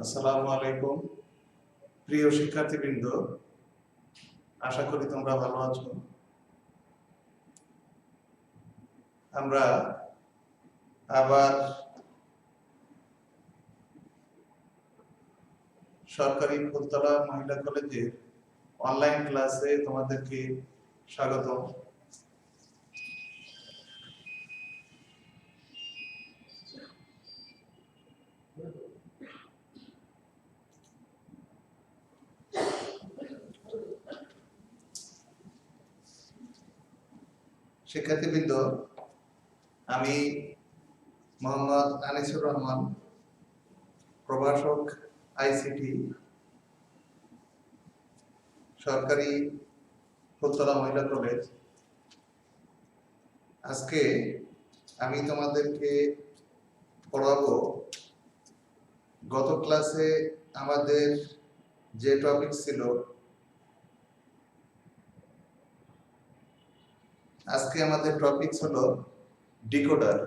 আসসালামু আলাইকুম প্রিয় শিক্ষার্থীবৃন্দ, আশা করি তোমরা ভালো আছো। আমরা আবার সরকারি ফুলতলা মহিলা কলেজের অনলাইন ক্লাসে তোমাদেরকে স্বাগত। শিক্ষার্থীবৃন্দ, আমি মোহাম্মদ আনিসুর রহমান, প্রভাষক আইসিটি, সরকারি ফুলতলা মহিলা কলেজ। আজকে আমি তোমাদেরকে পড়াবো গত ক্লাসে আমাদের যে টপিক ছিল, আজকে আমাদের টপিক হলো ডিকোডার।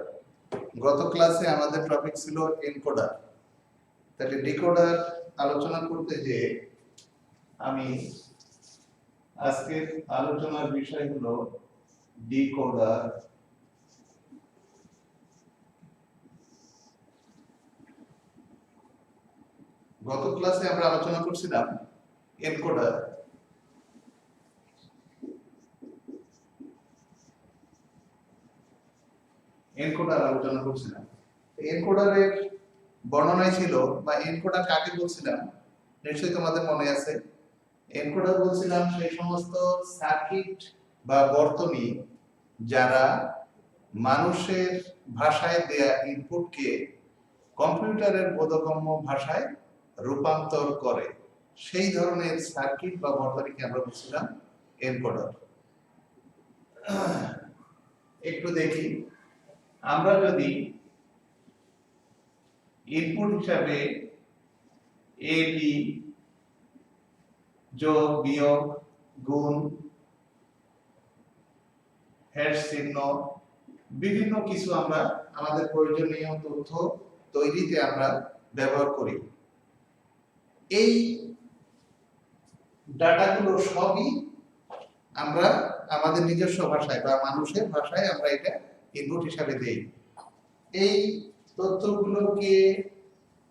গত ক্লাসে আমাদের টপিক ছিল এনকোডার। তাহলে ডিকোডার আলোচনা করতে যে আমি আজকের আলোচনার বিষয় হলো ডিকোডার। গত ক্লাসে আমরা আলোচনা করছিলাম এনকোডার। এনকোডার আলোচনা করছিলাম। এনকোডারের বর্ণনায় ছিল বা এনকোডার কাকে বলছিলাম নিশ্চয়ই তোমাদের মনে আছে। এনকোডার বলছিলাম সেই সমস্ত সার্কিট বা বর্তনী যারা মানুষের ভাষায় দেয়া ইনপুটকে কম্পিউটারের বোধগম্য ভাষায় রূপান্তর করে, সেই ধরনের সার্কিট বা বর্তনীকে আমরা বলছিলাম এনকোডার। একটু দেখি, আমরা যদি ইনপুট হিসাবে এ বি, যোগ বিয়োগ গুণ হ্যাশ চিহ্ন বিভিন্ন কিছু আমরা আমাদের প্রয়োজনীয় তথ্য তৈরিতে আমরা ব্যবহার করি, এই ডাটাগুলো সবই আমরা আমাদের নিজস্ব ভাষায় বা মানুষের ভাষায় আমরা এটা ইনপুট হিসাবে দেই। এই তথ্যগুলোকে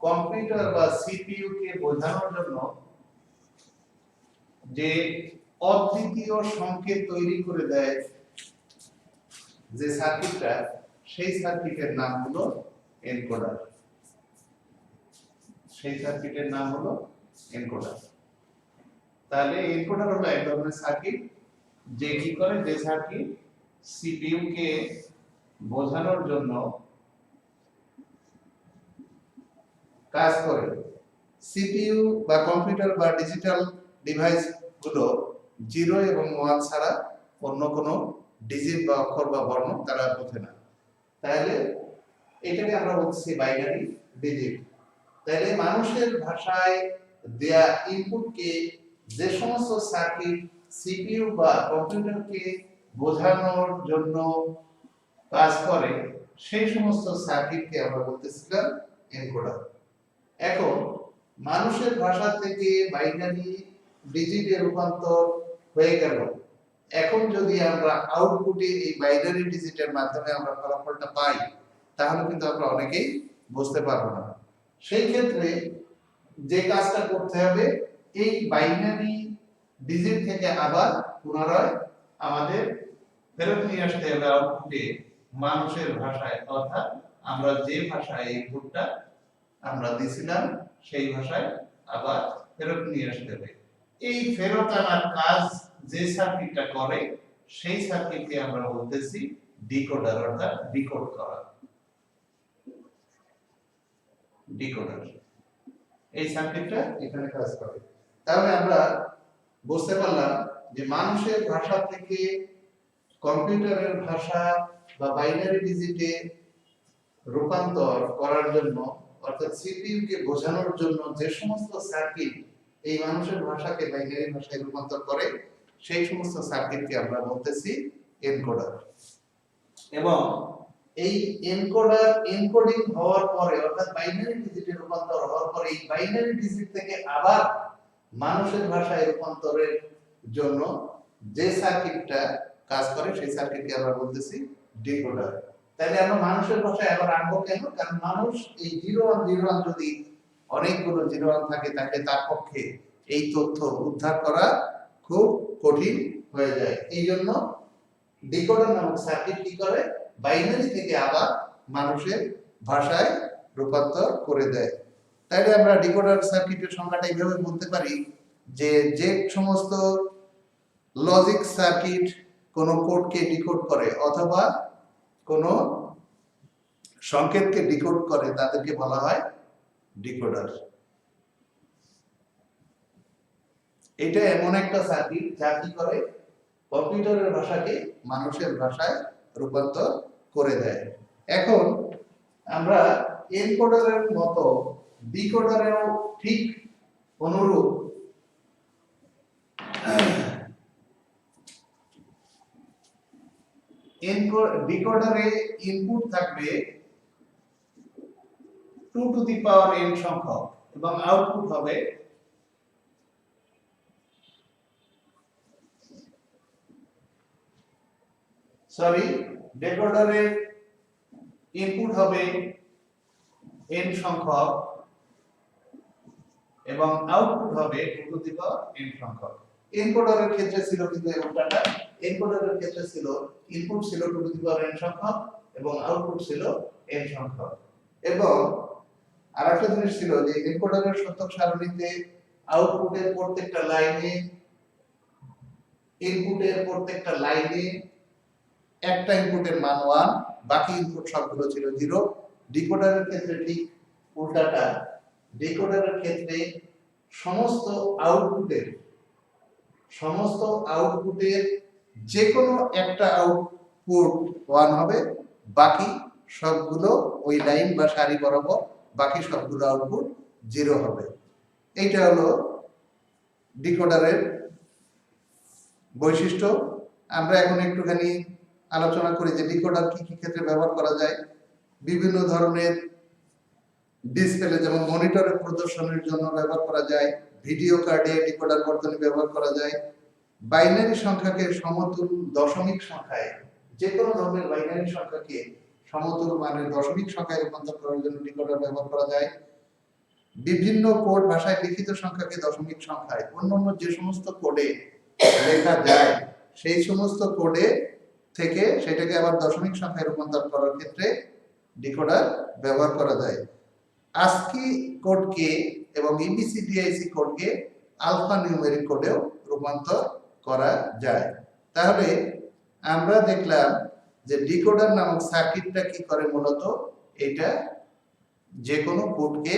কম্পিউটার বা সিপিইউ কে বোঝানোর জন্য যে অদ্বিতীয় সংকেত তৈরি করে দেয় যে সার্কিটটা, সেই সার্কিটের নাম হলো এনকোডার। সেই সার্কিটের নাম হলো এনকোডার। তাহলে এনকোডার হলো এক ধরনের সার্কিট যে কি করে, যে সার্কিট সিপিইউ কে বোঝানোর জন্য কাজ করে। সিপিইউ বা কম্পিউটার বা ডিজিটাল ডিভাইস গুলো 0 এবং 1 ছাড়া অন্য কোনো ডিজিট বা অক্ষর বা বর্ণ তারা বোঝে না। তাহলে এটাকে আমরা বলছি বাইনারি ডিজিট। তাহলে মানুষের ভাষায় দেয়া ইনপুটকে যে সমস্ত সার্কিট সিপিইউ বা কম্পিউটারকে বোঝানোর জন্য কাজ করে, সেই সমস্ত সার্কিটকে আমরা বলতেছিলাম এনকোডার। এখন মানুষের ভাষা থেকে বাইনারি ডিজিটে রূপান্তর হয়ে গেল। এখন যদি আমরা আউটপুটে এই বাইনারি ডিজিটের মাধ্যমে আমরা ফলাফলটা পাই, তাহলে কিন্তু আমরা অনেকেই বুঝতে পারবো না। সেই ক্ষেত্রে যে কাজটা করতে হবে, এই বাইনারি ডিজিট থেকে আবার পুনরায় আমাদের ফেরত নিয়ে আসতে হবে আউটপুটে মানুষের ভাষায়, অর্থাৎ আমরা যে ভাষায় ইনপুটটা আমরা দিছিলাম সেই ভাষায় আবার ফেরত নিয়ে আসতে হবে। এই ফেরত আনার কাজ যে সার্কিটটা করে, সেই সার্কিটকে আমরা বলতেছি ডিকোডার, অর্থাৎ ডিকোড করা। ডিকোডার এই সার্কিটটা এখানে কাজ করে। তাহলে আমরা বুঝতে পারলাম যে মানুষের ভাষা থেকে কম্পিউটারের ভাষা বা বাইনারি ডিজিটে রূপান্তর করার জন্য, অর্থাৎ সিপিইউ কে বোঝানোর জন্য যে সমস্ত সার্কিট এই মানুষের ভাষাকে বাইনারি ভাষায় রূপান্তর করে, সেই সমস্ত সার্কিটকে আমরা বলতেছি এনকোডার। এবং এই এনকোডার এনকোডিং হওয়ার পরে, অর্থাৎ বাইনারি ডিজিটে রূপান্তর হওয়ার পরে এই বাইনারি ডিজিট থেকে আবার মানুষের ভাষায় রূপান্তরের জন্য যে সার্কিটটা কাজ করে সেই সার্কিটকে আমরা বলতেছি ডিকোডার। তাহলে আমরা মানুষের ভাষায় আবার আনবো কেন? কারণ মানুষ এই 0101 যদি অনেকগুলো 01 থাকে তাহলে তার পক্ষে এই তথ্য উদ্ধার করা খুব কঠিন হয়ে যায়। এই জন্য ডিকোডার নামক সার্কিট কি করে, বাইনারি থেকে আবার মানুষের ভাষায় রূপান্তর করে দেয়। তাইলে আমরা ডিকোডার সার্কিটের সংজ্ঞাটা এইভাবে বলতে পারি যে যে সমস্ত লজিক সার্কিট কোন কোডকে ডিকোড করে অথবা কোন সংকেতকে ডিকোড করে তাদেরকে বলা হয় ডিকোডার। এটা এমন একটা সার্কিট যা কি করে, কম্পিউটারের ভাষাকে মানুষের ভাষায় রূপান্তর করে দেয়। এখন আমরা এনকোডারের মতো ডিকোডারেও ঠিক অনুরূপ ডিকোডারে ইনপুট থাকবে 2 টু দি পাওয়ার n সংখ্যক এবং আউটপুট হবে ডিকোডারের ইনপুট হবে n সংখ্যক এবং আউটপুট হবে 2 টু দি পাওয়ার n সংখ্যক। এনকোডারের ক্ষেত্রে ছিল কিন্তু এমনটা, এনকোডারের ক্ষেত্রে ছিল ইনপুট ছিল 2 টু দি পাওয়ার n সংখ্যক এবং আউটপুট ছিল n সংখ্যক। এবং আরেকটা জিনিস ছিল যে এনকোডারের সত্যক সারণীতে আউটপুটের প্রত্যেকটা লাইনে, ইনপুটের প্রত্যেকটা লাইনে একটা ইনপুটের মান 1, বাকি ইনপুট সবগুলো ছিল 0। ডিকোডারের ক্ষেত্রে ঠিক উল্টাটা, ডিকোডারের ক্ষেত্রে সমস্ত আউটপুটের যে কোনো একটা আউটপুট 1 হবে, বাকি সবগুলো ওই লাইন বা সারি বরাবর বাকি সবগুলো আউটপুট 0 হবে। এইটা হলো ডিকোডারের বৈশিষ্ট্য। আমরা এখন একটুখানি আলোচনা করি যে ডিকোডার কি কি ক্ষেত্রে ব্যবহার করা যায়। বিভিন্ন ধরনের ডিসপ্লে যেমন মনিটরের প্রদর্শনের জন্য ব্যবহার করা যায়, ভিডিও কার্ডে ডিকোডার বর্তনী ব্যবহার করা যায়, বাইনারি সংখ্যাকে সমতুল দশমিক সংখ্যায়, যে কোনো ধরনের বাইনারি সংখ্যাকে সমতুল মানের দশমিক সংখ্যায় রূপান্তর করার জন্য ডিকোডার ব্যবহার করা যায়। বিভিন্ন কোড ভাষায় লিখিত সংখ্যাকে দশমিক সংখ্যায়, অন্যান্য যে সমস্ত কোডে লেখা যায় সেই সমস্ত কোডে থেকে সেটাকে আবার দশমিক সংখ্যায় রূপান্তর করার ক্ষেত্রে ডিকোডার ব্যবহার করা যায়। ASCII কোডকে এবং EBCDIC কোডকে আলফা নিউমেরিক কোডেও রূপান্তর করা যায়। তাহলে আমরা দেখলাম যে ডিকোডার নামক সার্কিটটা কি করে, মূলত এটা যে কোনো কোডকে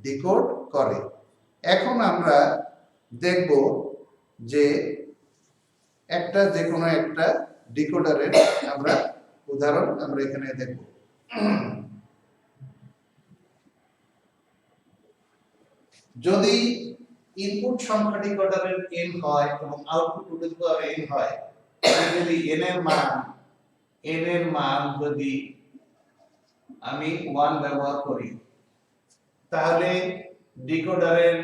ডিকোড করে। এখন আমরা দেখব যে যে কোনো একটা ডিকোডারের আমরা উদাহরণ আমরা এখানে দেখব। যদি ইনপুট সংখ্যা ডিকোডারের n হয় এবং output to the power n হয়, তাহলে যদি n এর মান যদি আমি 1 ব্যবহার করি, তাহলে ডিকোডারের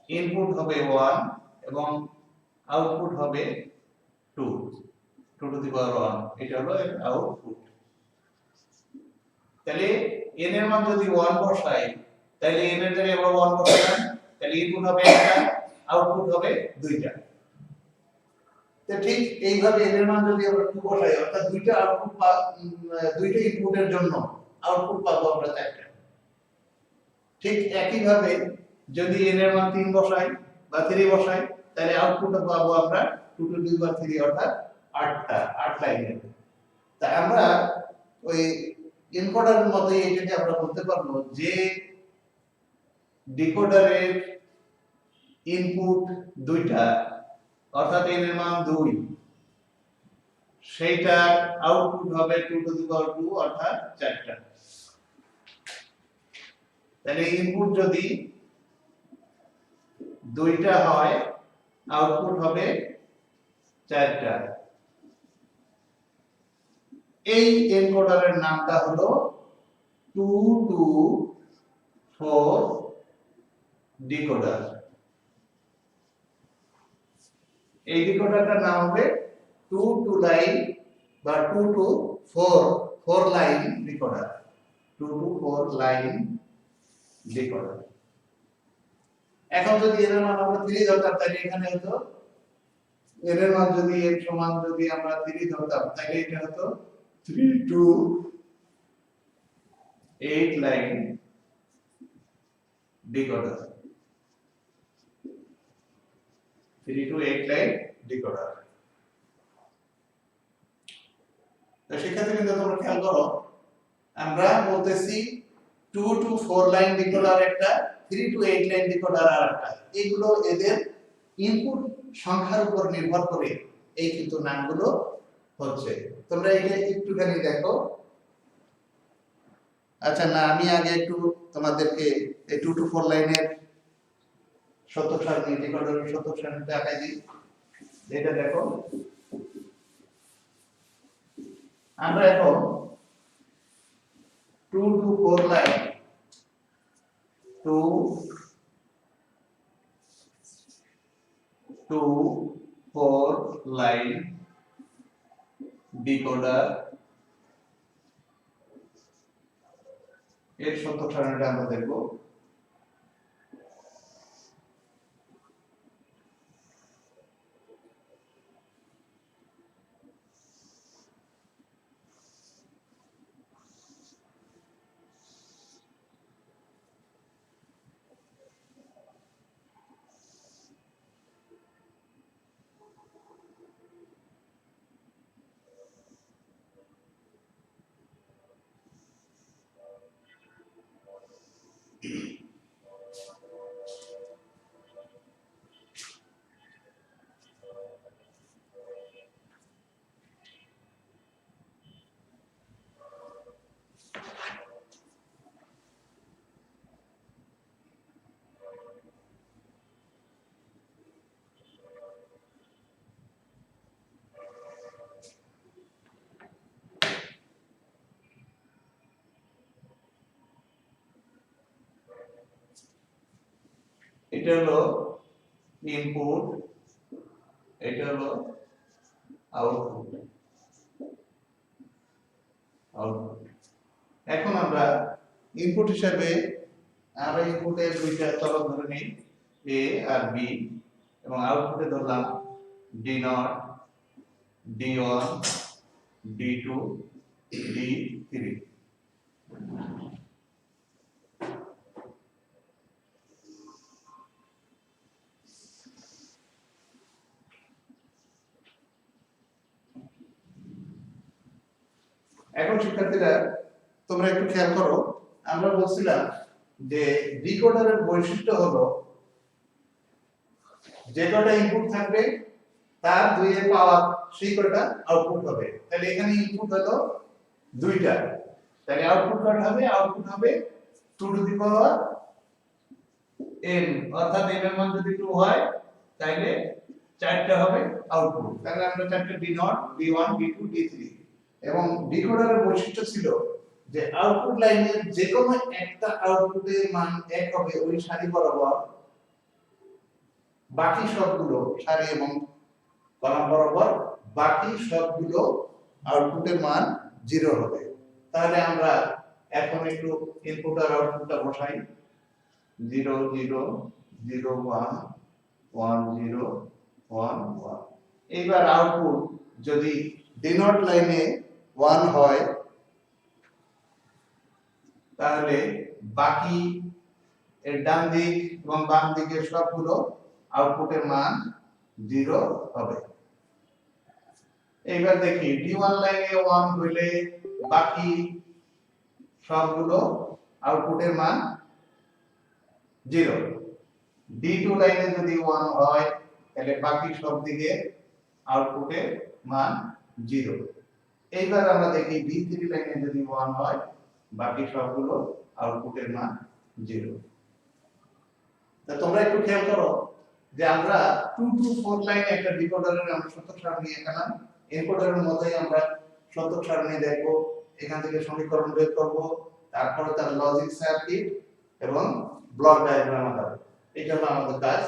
ইনপুট হবে 1 এবং আউটপুট হবে 2 টু দি পাওয়ার 1। এটা হলো এর আউটপুট। তাহলে n এর মান যদি 1 বসাই, তাহলে n এর জায়গায় আমরা 1 বসালাম, তাহলে ইনপুট হবে একটা, আউটপুট হবে দুইটা। তো ঠিক এইভাবে n এর মান যদি আমরা 2 বসাই, অর্থাৎ দুইটা ইনপুটের জন্য আউটপুট পাবো আমরা 4টা। ঠিক একই ভাবে যদি n এর মান 3 বসাই বা 3 বসাই, তাহলে আউটপুট পাবো আমরা 2 টু দি পাওয়ার 3 অর্থাৎ 8 লাইনের। তাই আমরা ওই এনকোডারের মতই এটাকে আমরা বলতে পারবো যে ডিকোডারের ইনপুট দুইটা, অর্থাৎ n এর মান 2, সেইটা আউটপুট হবে 2 টু দি পাওয়ার 2 অর্থাৎ 4টা। তাহলে ইনপুট যদি দুইটা হয়, আউটপুট হবে 4টা। এই এনকোডারের নামটা হলো 2 টু 4 ডিকোডার। এই ডিকোডারটার নাম হবে 2 টু লাইন বা 2 to 4 line decoder. 2 to 4 line decoder. এখন যদি এর মান আমরা 3 ধরতাম তাহলে এখানে হতো এর মান যদি এর সমান যদি আমরা 3 ধরতাম তাহলে এটা হতো 3 to 8 line decoder. 3 to 8 line decoder. তো সেক্ষেত্রে কিন্তু তোমরা খেয়াল করো আমরা বলতেছি 2 টু 4 লাইন ডিকোডার একটা, 3 টু 8 লাইন ডিকোডার আর একটা। এগুলো এদের ইনপুট সংখ্যার উপর নির্ভর করে এই কিন্তু নামগুলো হচ্ছে। তোমরা এটা একটুখানি দেখো। আচ্ছা না, আমি আগে একটু তোমাদেরকে এই 2 টু 4 লাইনের শতক সারণী ডিকোডারের শতক সারণী দেখাই দিই। এটা দেখো, আমরা এখন 2 to 4 line 2 to 4 line decoder এর শতক সারণীটা আমরা দেখব। এটা হলো ইনপুট, এটা হলো আউটপুট। এখন আমরা ইনপুট হিসেবে আমরা ইনপুটের দুইটা চলক ধরে নিই, এ আর বি, এবং আউটপুটে ধরলাম D not, D1, D2, D3। এখন শিক্ষার্থীরা তোমরা একটু খেয়াল করো, আমরা বলছিলাম যে ডিকোডারের বৈশিষ্ট্য হলো যে কটা ইনপুট থাকবে তার 2 এর পাওয়ার সেই কটা আউটপুট হবে। তাহলে এখানে ইনপুট হলো 2টা, তাহলে আউটপুট কত হবে? আউটপুট হবে 2 টু দি পাওয়ার n, অর্থাৎ n এর মান যদি 2 হয় তাহলে 4টা হবে আউটপুট। তাহলে আমরা 4টা D0, D1, D2, D3। এবং ডিকোডারের বৈশিষ্ট্য ছিল যে আউটপুট লাইনের যে কোনো একটা আউটপুটের মান 1 হবে ওই সারি বরাবর, বাকি সবগুলো সারি এবং কলাম বরাবর বাকি সবগুলো আউটপুটের মান 0 হবে। তাহলে আমরা এখন একটু ইনপুট আর আউটপুটটা বসাই। 0 0 0 1 1 0 1 1। এইবার আউটপুট যদি ডিনোট লাইনে 1 হয় তাহলে বাকি এর ডান দিক এবং বাম দিকের সবগুলো আউটপুটের মান 0 হবে। এইবার দেখি D1 লাইনে 1 হইলে বাকি সবগুলো আউটপুটের মান 0। D2 লাইনে যদি 1 হয় তাহলে বাকি সব দিকে আউটপুটের মান 0। এইবার আমরা দেখি D3 লাইনে যদি 1 হয় বাকি সবগুলো আউটপুটের মান 0। তা তোমরা একটু খেয়াল করো যে আমরা 2 টু 4 লাইনে একটা ডিকোডারের আমরা শতক সারণী এঁকালাম। এনকোডারের মতোই আমরা শতক সারণী দেখব, এখান থেকে সমীকরণ বের করব, তারপরে তার লজিক সার্কিট এবং ব্লক ডায়াগ্রাম আকারে। এটা হলো আমাদের কাজ।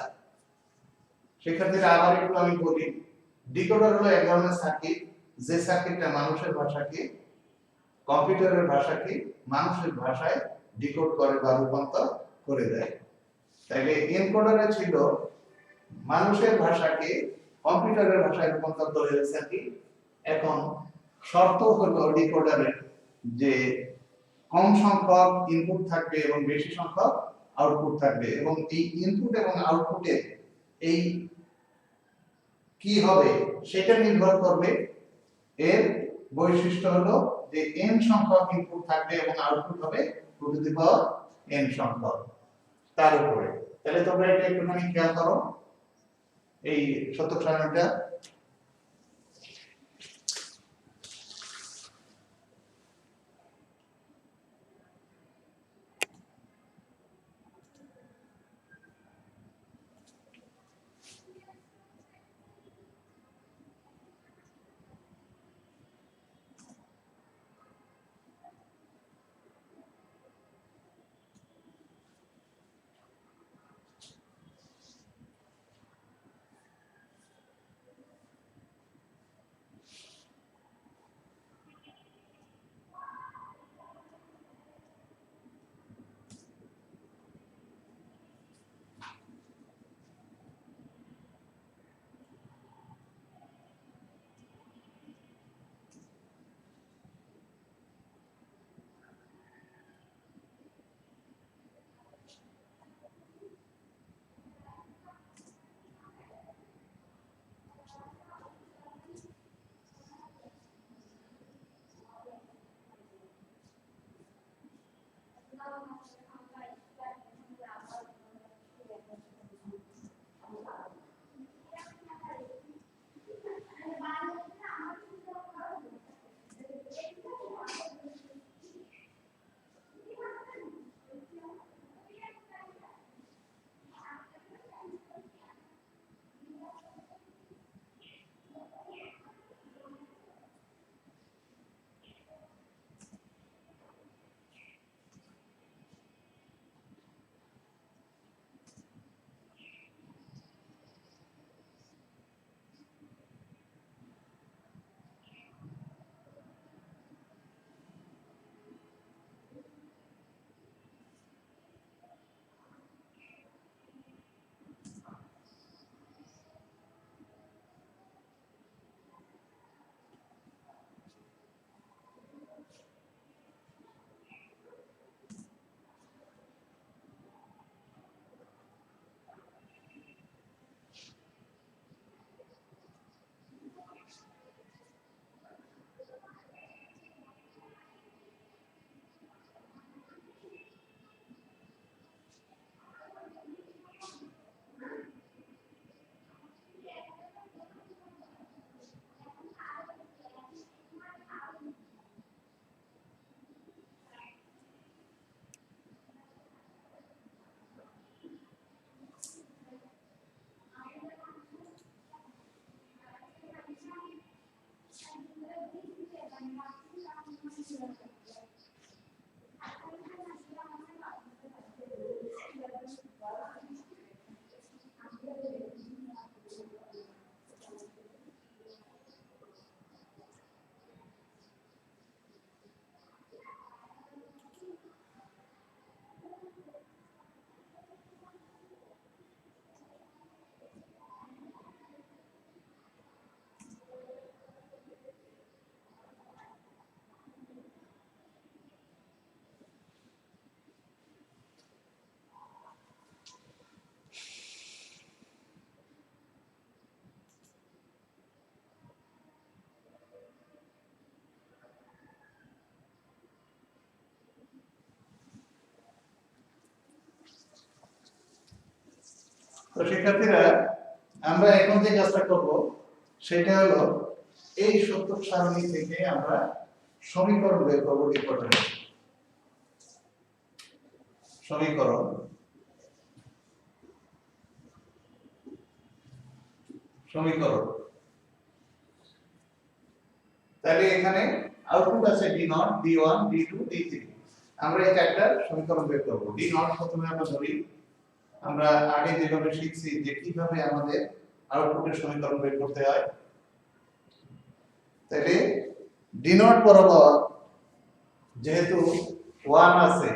শিক্ষার্থীরা আবার একটু আমি বলি, ডিকোডার হলো এক ধরনের সার্কিট, যে সার্কিটটা মানুষের ভাষাকে, কম্পিউটারের ভাষাকে মানুষের ভাষায় ডিকোড করে বা রূপান্তর করে দেয়। তাইলে এনকোডারে ছিল মানুষের ভাষাকে কম্পিউটারের ভাষায় রূপান্তর করে দেয় সার্কিট। এখন শর্ত হলো ডিকোডারের যে কম সংখ্যক ইনপুট থাকবে এবং বেশি সংখ্যক আউটপুট থাকবে, এবং এই ইনপুট এবং আউটপুটের এই কি হবে সেটা নির্ভর করবে এর বৈশিষ্ট্য হলো যে n সংখ্যক ইনপুট থাকবে এবং আউটপুট হবে 2 টু দি পাওয়ার n সংখ্যক, তার উপরে। তাহলে তোমরা এটা একটুখানি খেয়াল করো, এই শতক সারণীটা। তো শিক্ষার্থীরা, আমরা এখন যে কাজটা করব সেটা হলো এই সত্যক সারণী থেকে আমরা সমীকরণ বের করব। ডিকোডারের সমীকরণ, তাহলে এখানে আউটপুট আছে d0, d1, d2, d3, আমরা এই চারটা সমীকরণ বের করব। ডি নট প্রথমে আমরা ধরি, আমরা আগে যেভাবে শিখছি যে কিভাবে আমাদের আউটপুটের সমীকরণ বের করতে হয়। তাহলে ডি নট বরাবর যেহেতু 1 আছে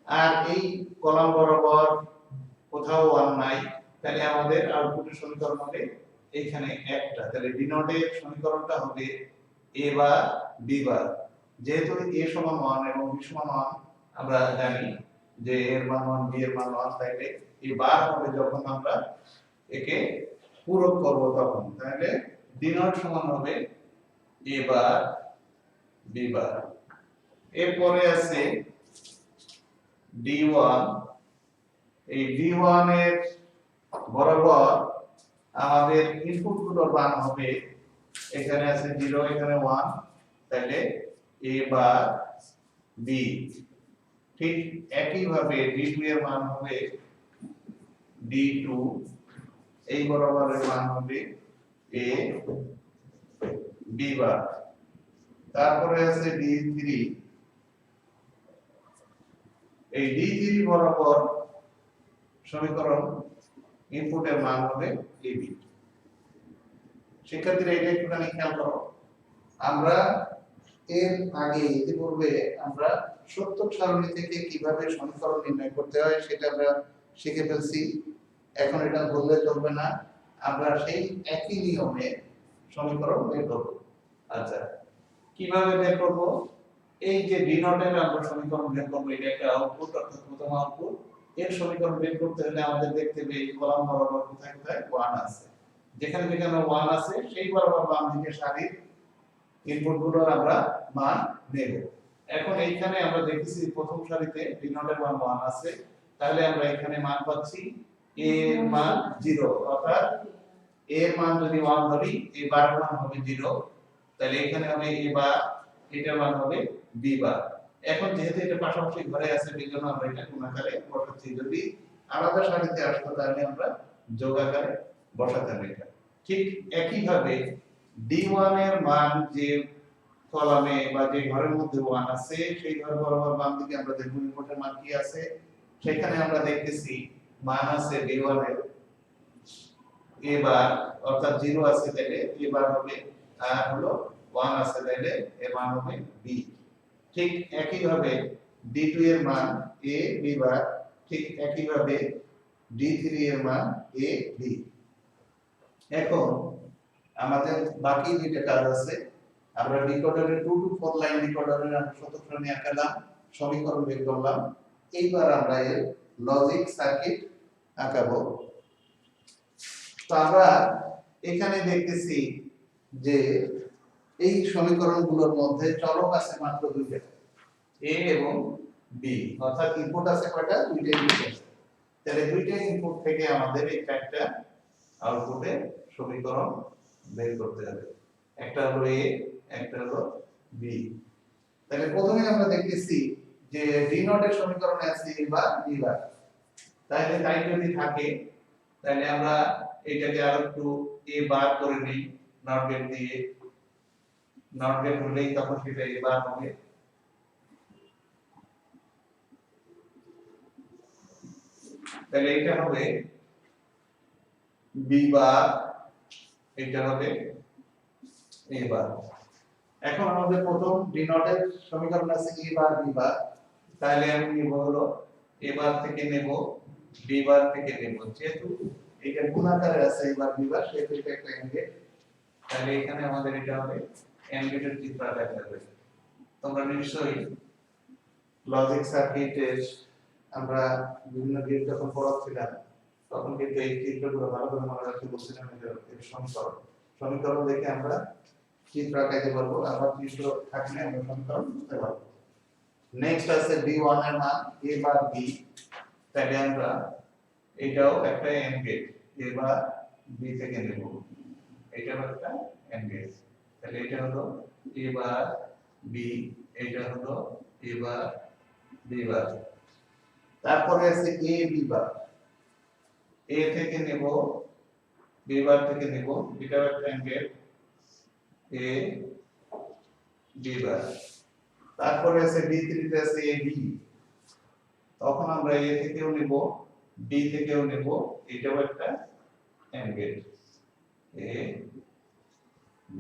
আর এই কলাম বরাবর কোথাও 1 নাই, তাহলে আমাদের আউটপুটের সমীকরণ হবে এখানে একটা। তাহলে ডি নটের সমীকরণটা হবে a বা b বার। যেহেতু a সমান 1 এবং b সমান 1 আমরা জানি যে এর মান 1 b এর মান 1, তাইলে এই বার হবে যখন আমরা একে পূরক করব তখন। তাহলে ডি নট সমান হবে a বার b বার। এরপরে আছে d1। এই d1 এর বরাবর আমাদের ইনপুট গুলোর মান হবে, এখানে আছে 0, এখানে 1, তাহলে a বার b। ঠিক একই ভাবে d2 এর মান হবে d2, এই বরাবরের মান হবে a b বার। তারপরে আছে d3। এই d3 বরাবর সমীকরণ ইনপুটের মান হবে ab। শিক্ষার্থীরা এটা একটুখানি খেয়াল করো, আমরা এর আগে ইতিপূর্বে আমরা সত্যক সারণী থেকে কিভাবে সমীকরণ নির্ণয় করতে হয় সেটা আমরা শিখে ফেলছি। এখন এটা বললে চলবে না, আমরা সেই একই নিয়মে সমীকরণ বের করব। আচ্ছা, কিভাবে বের করব? এই যে ডি নটের আমরা সমীকরণ বের করব, এটা একটা আউটপুট, অর্থাৎ প্রথম আউটপুট। এর সমীকরণ বের করতে হলে আমাদের দেখতে হবে এই কলাম বরাবর কোথায় কোথায় 1 আছে। যেখানে যেখানে 1 আছে সেই বরাবর বাম দিকে সারির ইনপুট গুলোর আমরা মান নেব। এখন এইখানে আমরা দেখতেছি প্রথম সারিতে ডি নটের মান 1 আছে, তাহলে আমরা এখানে মান পাচ্ছি a এর মান 0, অর্থাৎ a এর মান যদি 1 ধরি a বার মান হবে 0, তাহলে এখানে হবে a বার, এটার মান হবে b বার। এখন যেহেতু এটা পাশাপাশি ঘরে আছে বিজন্য আমরা এটা গুণ আকারে বসাচ্ছি। যদি আলাদা সারিতে আসতো তাহলে আমরা যোগ আকারে বসাতাম এটা। ঠিক একই ভাবে d1 এর মান যে কলামে বা যে ঘরের মধ্যে 1 আছে সেই ঘর বরাবর বাম দিকে আমরা দেখব ইনপুটের মান কি আছে। সেখানে আমরা দেখতেছি মান আছে d1 এর a বার, অর্থাৎ 0 আছে তাহলে a বার হবে, আর হলো 1 আছে তাহলে এর মান হবে b। ঠিক একই ভাবে d2 এর মান a b বার, ঠিক একই ভাবে d3 এর মান a b। এখন আমাদের বাকি দুইটা কাজ আছে। আমরা ডিকোডারের 2 to 4 লাইন ডিকোডারের আমরা শতক সারণী আঁকালাম, সমীকরণ বের করলাম। এইবার আমরা এর লজিক সার্কিট আঁকাবো। তো আমরা এখানে দেখতেছি যে এই সমীকরণগুলোর মধ্যে চলক আছে মাত্র দুইটা, a এবং b, অর্থাৎ ইনপুট আছে কয়টা? দুইটা ইনপুট আছে। তাহলে দুইটা ইনপুট থেকে আমাদের এই চারটা আউটপুটে সমীকরণ বের করতে হবে। একটা হলো a, একটা হলো b। তাহলে প্রথমে আমরা দেখতেছি যে ডি নটের সমীকরণে আছে a বার b বার। তাহলে তাই যদি থাকে তাহলে আমরা এটাকে আরো একটু a বার করে নিই নট গেট দিয়ে। নট গেট হলেই তখন সেটা a বার হবে। তাহলে এটা হবে b বার, এটা হবে a বার। এখন আমাদের প্রথম ডি নটের সমীকরণ আছে a বার b বার, তাহলে আমি নিব হলো a বার থেকে নেব b বার থেকে নেব। যেহেতু এটা গুণ আকারে আছে a বার b বার, সেহেতু এটা একটা এন্ড গেট। তাহলে এখানে আমাদের এটা হবে এন্ড গেটের চিত্র আকারে থাকবে। তোমরা নিশ্চয়ই লজিক সার্কিটের আমরা বিভিন্ন গেট যখন পড়াচ্ছিলাম তখন কিন্তু এই চিত্রগুলো ভালো করে মনে রাখতে বলছিলাম। এর সমীকরণ সমীকরণ দেখে আমরা চিত্র আঁকাতে পারবো, আবার চিত্র থাকলে আমরা সমীকরণ বুঝতে পারবো। নেক্সট আছে d1 এর মান a বার b, তাহলে আমরা এটাও একটা AND gate, a bar b থেকে নেব। এটাও একটা এন্ড গেট। তাহলে এটা হলো a বার b, এটা হলো a বার b বার। তারপরে আছে a b বার, a থেকে নেব b বার থেকে নেব, এটাও একটা এন্ড গেট a b বার। তারপরে আছে D3 তে আছে AB, তখন আমরা A থেকেও নেব, B থেকেও নেব, এটাও একটা AND গেট, A B।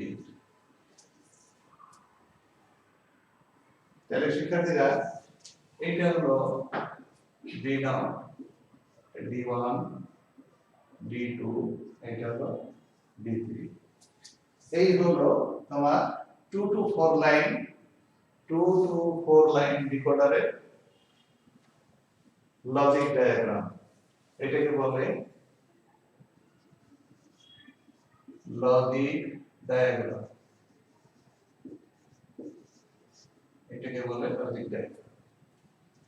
তাহলে শিক্ষার্থীরা এটা হলো D0, D1, D2, এটা হলো D3। এই হলো তোমার 2 to 4 লাইন, 2 to 4 লাইন ডিকোডারের লজিক ডায়াগ্রাম। এটাকে বলে লজিক ডায়াগ্রাম, এটাকে বলে লজিক ডায়াগ্রাম।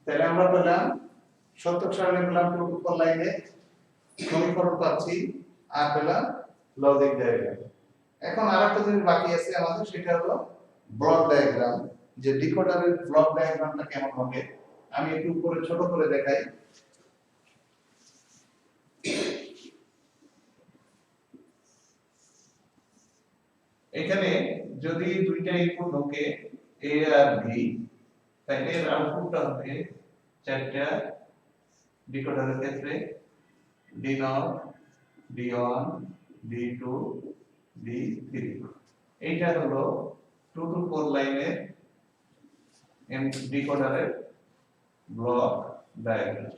তাহলে আমরা পেলাম শতক সারণী, পেলাম 2 to 4 লাইনে সমীকরণ পাচ্ছি, আর পেলাম লজিক ডায়াগ্রাম। এখন আরেকটা জিনিস বাকি আছে আমাদের, সেটা হলো ব্লক ডায়াগ্রাম, যে ডিকোডারের ব্লক ডায়াগ্রামটা কেমন হবে আমি একটু উপরে ছোট করে দেখাই। এখানে যদি দুইটা ইনপুট ঢোকে A আর B, তাহলে এর আউটপুটটা হবে চারটা ডিকোডারের ক্ষেত্রে D0, D1, D2, D3। এইটা হলো 2 to 4 লাইনের ডিকোডারের ব্লক ডায়াগ্রাম।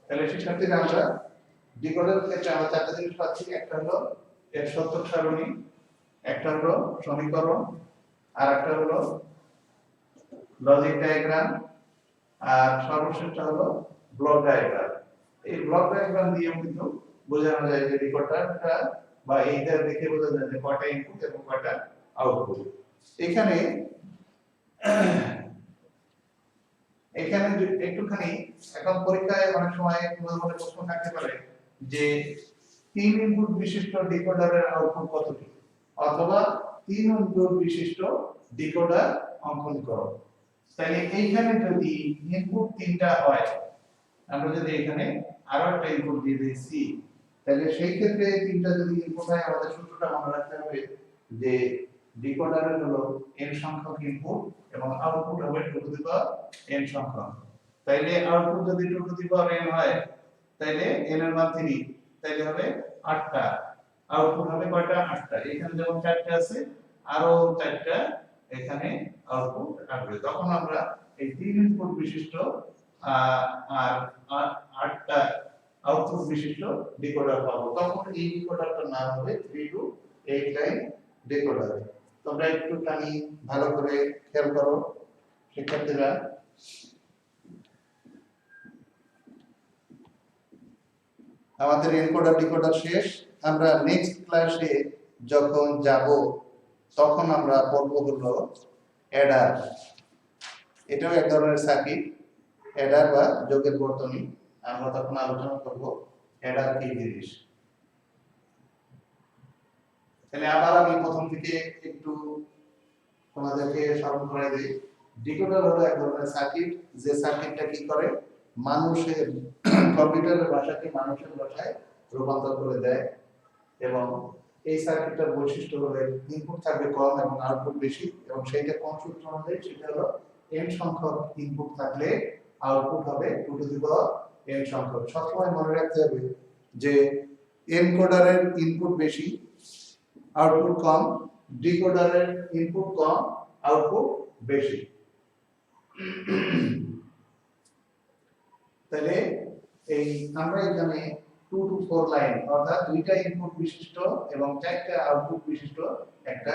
তাহলে শিক্ষার্থীরা আমরা ডিকোডারের ক্ষেত্রে আমরা চারটা জিনিস পাচ্ছি, একটা হলো এর শতক সারণী, একটা হলো সমীকরণ, আর একটা হলো লজিক ডায়াগ্রাম, আর সর্বশেষটা হলো ব্লক ডায়াগ্রাম। এই ব্লক ডায়াগ্রাম দিয়ে কিন্তু বোঝানো যায় যে ডিকোডারটা বা এইটা দেখে বোঝা যায় যে কয়টা ইনপুট এবং কয়টা আউটপুট। এখানে এখানে একটুখানি এখন পরীক্ষায় অনেক সময় তোমাদের প্রশ্ন থাকতে পারে যে 3 ইনপুট বিশিষ্ট ডিকোডারের আউটপুট কতটি, অথবা 3 ইনপুট বিশিষ্ট ডিকোডার অঙ্কন করো। তাহলে এইখানে যদি ইনপুট 3টা হয়, আমরা যদি এখানে আরো একটা ইনপুট দিয়ে দিই C, তাহলে সেই ক্ষেত্রে 3টা যদি ইনপুট হয় আমাদের সূত্রটা মনে রাখতে হবে যে ডিকোডারের হলো n সংখ্যক ইনপুট এবং আউটপুট হবে 2 টু দি পাওয়ার n সংখ্যক। তাইলে আউটপুট যদি 2 টু দি পাওয়ার n হয়, তাইলে n এর মান 3, তাইলে হবে 8টা, আউটপুট হবে কয়টা, 8টা। এখানে যেমন 4টা আছে, আরো 4টা এখানে আউটপুট আসবে। তখন আমরা এই 3 ইনপুট বিশিষ্ট আর 8টা আউটপুট বিশিষ্ট ডিকোডার পাবো। তখন এই ডিকোডারটার নাম হবে 3 to 8 লাইন ডিকোডার। তোমরা একটুখানি ভালো করে খেয়াল করো শিক্ষার্থীরা। আমাদের এনকোডার ডিকোডার শেষ। আমরা নেক্সট ক্লাসে যখন যাব তখন আমরা পড়ব হলো অ্যাডার। এটাও এক ধরনের সার্কিট, অ্যাডার বা যোগের বর্তনী। আমরা তখন আলোচনা করব অ্যাডার কি জিনিস। তাহলে আবার আমি প্রথম থেকে একটু তোমাদেরকে স্মরণ করে দিই। ডিকোডার হলো এক ধরনের সার্কিট, যে সার্কিটটা কি করে মানুষের কম্পিউটারের ভাষাকে মানুষের ভাষায় রূপান্তর করে দেয়। এবং এই সার্কিটটার বৈশিষ্ট্য হলো ইনপুট থাকবে কম এবং আউটপুট বেশি, এবং সেইটা কোন সূত্র অনুযায়ী, সেটা হলো n সংখ্যক ইনপুট থাকলে আউটপুট হবে 2 টু দি পাওয়ার n সংখ্যক। সবসময় মনে রাখতে হবে যে এনকোডারের ইনপুট বেশি, আউটপুট কম, ডিকোডারের ইনপুট কম, আউটপুট বেশি। তাহলে এই আমরা এখানে 2 to 4 লাইন অর্থাৎ দুইটা ইনপুট বিশিষ্ট এবং চারটা আউটপুট বিশিষ্ট একটা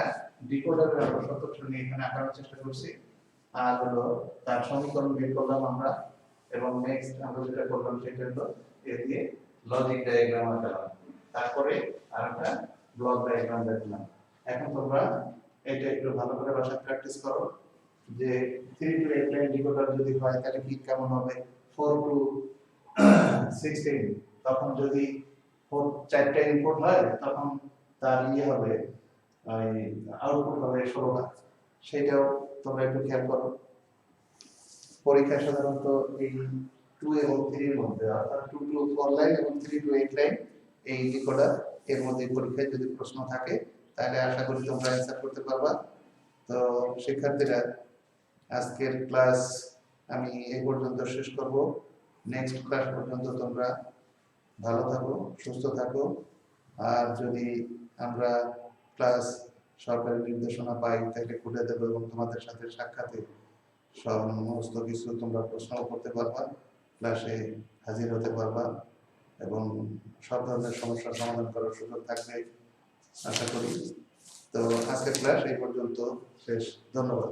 ডিকোডারের আমরা শতক সারণী এখানে আঁকানোর চেষ্টা করছি। আর হলো তার সমীকরণ বের করলাম আমরা, এবং নেক্সট আমরা যেটা করলাম সেটা হলো এ দিয়ে লজিক ডায়াগ্রাম আঁকালাম, তারপরে আরেকটা ব্লক ডায়াগ্রাম দেখলাম। এখন তোমরা এটা একটু ভালো করে বাসায় প্র্যাকটিস করো যে 3 to 8 লাইন ডিকোডার যদি হয় তাহলে কি কেমন হবে, 4 to 16 তখন যদি 4টা ইনপুট হয় তখন তার হবে আউটপুট হবে 16টা। সেটাও তোমরা একটু খেয়াল করো। পরীক্ষায় সাধারণত এই 2 এবং 3 এর মধ্যে অর্থাৎ 2 to 4 লাইন এবং 3 to 8 লাইন এই ডিকোডার এর মধ্যে পরীক্ষায় যদি প্রশ্ন থাকে তাহলে আশা করি তোমরা অ্যান্সার করতে পারবা। তো শিক্ষার্থীরা, আজকের ক্লাস আমি এই পর্যন্ত শেষ করব। নেক্সট ক্লাস পর্যন্ত তোমরা ভালো থাকো, সুস্থ থাকো। আর যদি আমরা ক্লাস সরকারি নির্দেশনা পাই তাহলে খুলে দেবো এবং তোমাদের সাথে সাক্ষাতে সমস্ত কিছু তোমরা প্রশ্ন করতে পারবা, ক্লাসে হাজির হতে পারবা এবং সব ধরনের সমস্যার সমাধান করার সুযোগ থাকবে আশা করি। তো আজকের ক্লাস এই পর্যন্ত শেষ। ধন্যবাদ।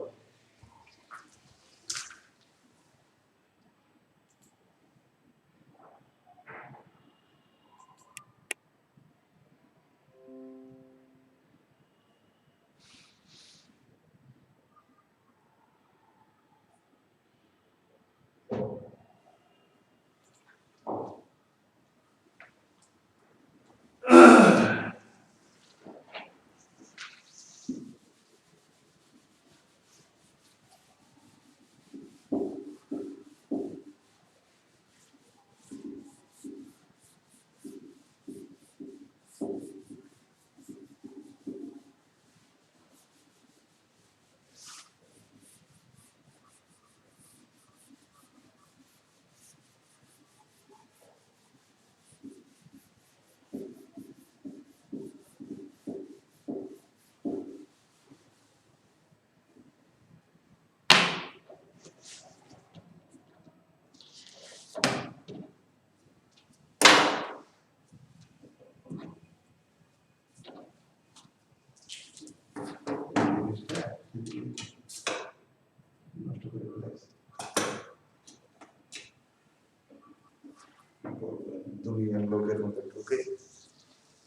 দুনিয়ার লোকের মধ্যে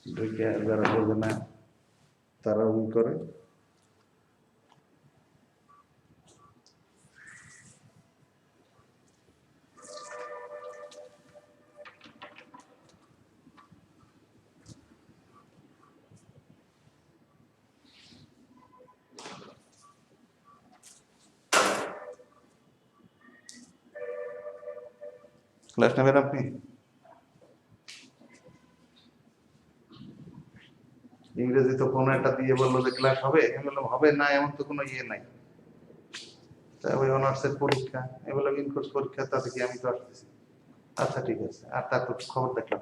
ঢুকে যারা বোঝে না তারা ওই করে। ক্লাস নেবেন আপনি? ইংরেজি তো কোনো একটা দিয়ে বললো যে ক্লাস হবে, আমি বললাম হবে না, এমন তো কোনো ইয়ে নাই। তা ওই অনার্সের পরীক্ষা, আমি বললাম ইন কোর্স পরীক্ষা, তাতে কি আমি তো আসতেছি। আচ্ছা ঠিক আছে, আর তারপর খবর দেখলাম।